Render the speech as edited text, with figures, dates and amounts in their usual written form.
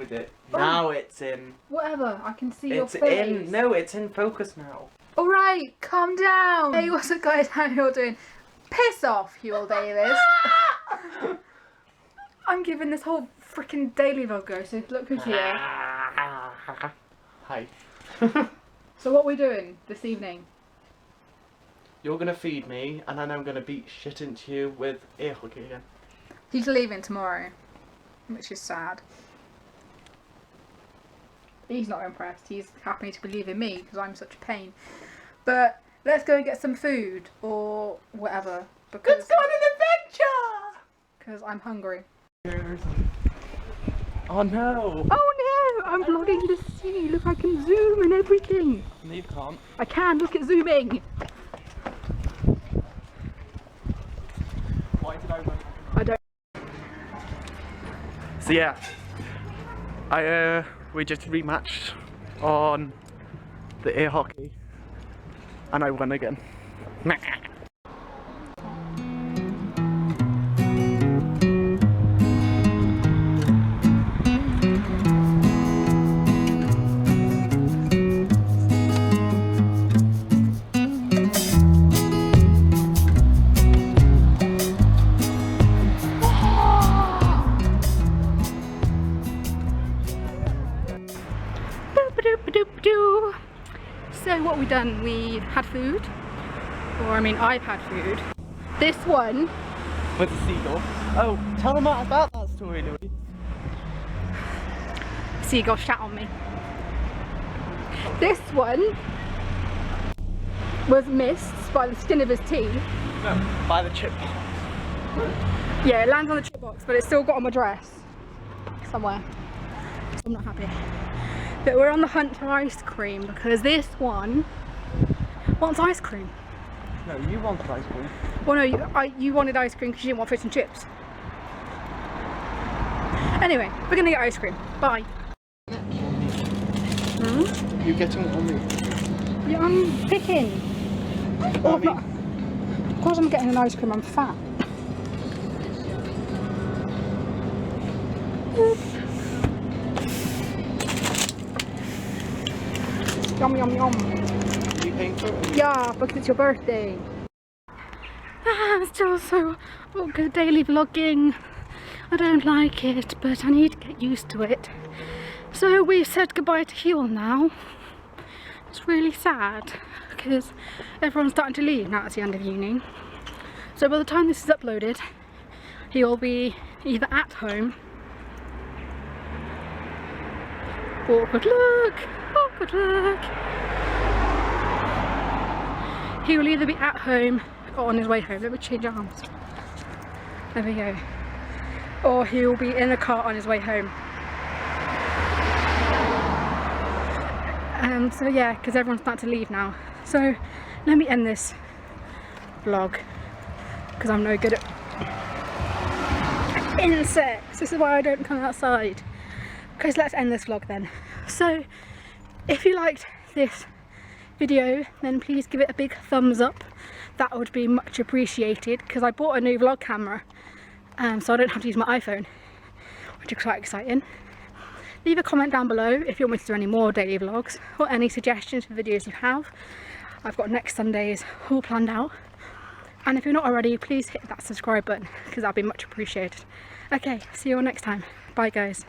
with it. Oh. Now it's in. Whatever, I can see your face. It's in. No, it's in focus now. Alright, calm down. Hey, what's up guys, how you all doing? Piss off, Hywel Davis. I'm giving this whole freaking daily vlog go, so look who's here. Hi. So what are we doing this evening? You're gonna feed me, and then I'm gonna beat shit into you with ear hockey again. He's leaving tomorrow, which is sad. He's not impressed. He's happy to be leaving me because I'm such a pain. But let's go and get some food or whatever. Because let's go on an adventure! Because I'm hungry. Oh no! Oh no! I'm vlogging the sea. Look, I can zoom and everything. No, you can't. I can. Look at zooming. Why did I run? I don't. So yeah, we just rematched on the air hockey, and I won again. So what we done, we had food, or I mean I've had food. This one with the seagull. Oh, tell them about that story, Louise. Seagull shat on me. This one was missed by the skin of his teeth. No, by the chip box. Yeah, it lands on the chip box, but it still got on my dress somewhere. So I'm not happy. But we're on the hunt for ice cream because this one wants ice cream. No, you wanted ice cream. Well, no, you wanted ice cream because you didn't want fish and chips. Anyway, we're gonna get ice cream. Bye. Hmm? You're getting on me. Yeah, I'm picking. Oh, I'm not. Because I'm getting an ice cream, I'm fat. Yum yum yum. Are you paying for it? Yeah, because it's your birthday. I'm still so good daily vlogging. I don't like it, but I need to get used to it. So we've said goodbye to Hywel now. It's really sad because everyone's starting to leave now. It's the end of uni. So by the time this is uploaded, he will be either at home. Awkward look. Awkward look. He will either be at home or on his way home. Let me change arms. There we go. Or he will be in the car on his way home. So yeah, because everyone's starting to leave now. So let me end this vlog because I'm no good at insects. This is why I don't come outside. Because let's end this vlog then. So if you liked this video, then please give it a big thumbs up. That would be much appreciated because I bought a new vlog camera, so I don't have to use my iPhone, which is quite exciting. Leave a comment down below if you want me to do any more daily vlogs or any suggestions for videos you have. I've got next Sundays all planned out, and if you're not already, please hit that subscribe button because that'd be much appreciated. Okay, see you all next time. Bye guys.